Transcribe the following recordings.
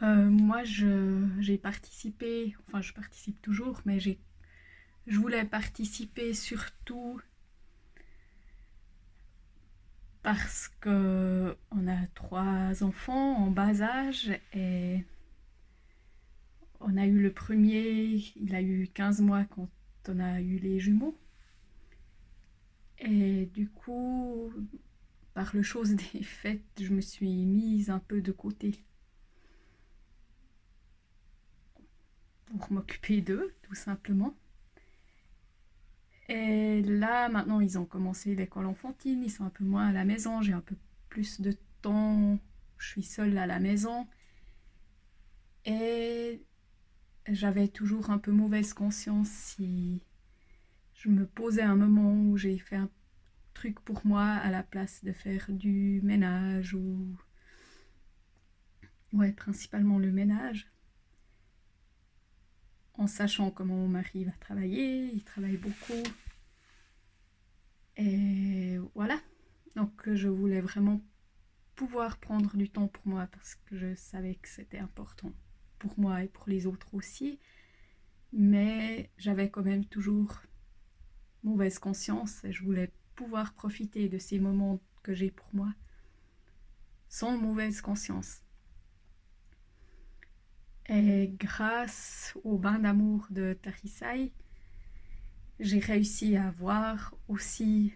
Moi, j'ai participé, enfin je participe toujours, mais je voulais participer surtout parce que on a trois enfants en bas âge et on a eu le premier, il a eu 15 mois quand on a eu les jumeaux. Et du coup, par le chose des fêtes, je me suis mise un peu de côté pour m'occuper d'eux, tout simplement. Et là, maintenant, ils ont commencé l'école enfantine, ils sont un peu moins à la maison, j'ai un peu plus de temps, je suis seule à la maison. Et j'avais toujours un peu mauvaise conscience si je me posais un moment où j'ai fait un truc pour moi à la place de faire du ménage ou... Ouais, principalement le ménage. En sachant comment mon mari va travailler, il travaille beaucoup. Et voilà. Donc je voulais vraiment pouvoir prendre du temps pour moi parce que je savais que c'était important pour moi et pour les autres aussi. Mais j'avais quand même toujours mauvaise conscience et je voulais pouvoir profiter de ces moments que j'ai pour moi sans mauvaise conscience. Et grâce au bain d'amour de Tarisai, j'ai réussi à voir aussi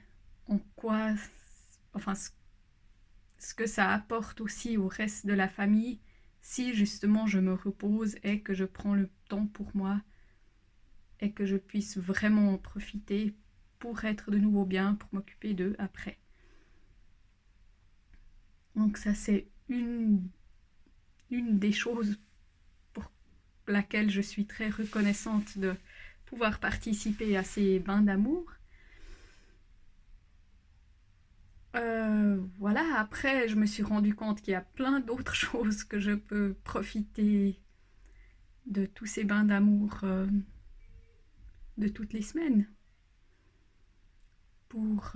en quoi, enfin, ce que ça apporte aussi au reste de la famille si justement je me repose et que je prends le temps pour moi et que je puisse vraiment en profiter pour être de nouveau bien, pour m'occuper d'eux après. Donc ça c'est une des choses pour laquelle je suis très reconnaissante de pouvoir participer à ces bains d'amour. Voilà, après je me suis rendu compte qu'il y a plein d'autres choses que je peux profiter de tous ces bains d'amour de toutes les semaines. Pour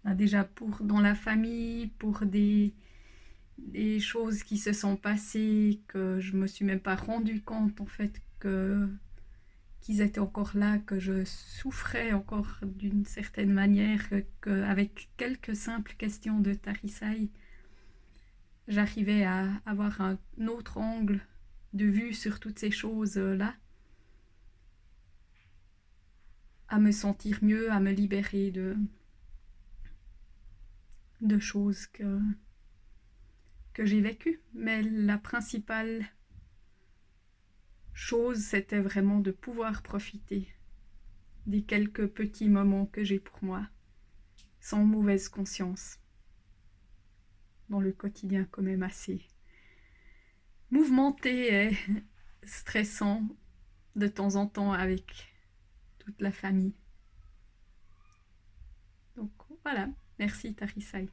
déjà pour dans la famille, pour des choses qui se sont passées que je me suis même pas rendu compte en fait que qu'ils étaient encore là, que je souffrais encore d'une certaine manière, qu'avec quelques simples questions de Tarisai, j'arrivais à avoir un autre angle de vue sur toutes ces choses-là, à me sentir mieux, à me libérer de choses que j'ai vécues. Mais la principale chose, c'était vraiment de pouvoir profiter des quelques petits moments que j'ai pour moi, sans mauvaise conscience, dans le quotidien quand même assez mouvementé et stressant de temps en temps avec toute la famille. Donc voilà, merci Tarisai.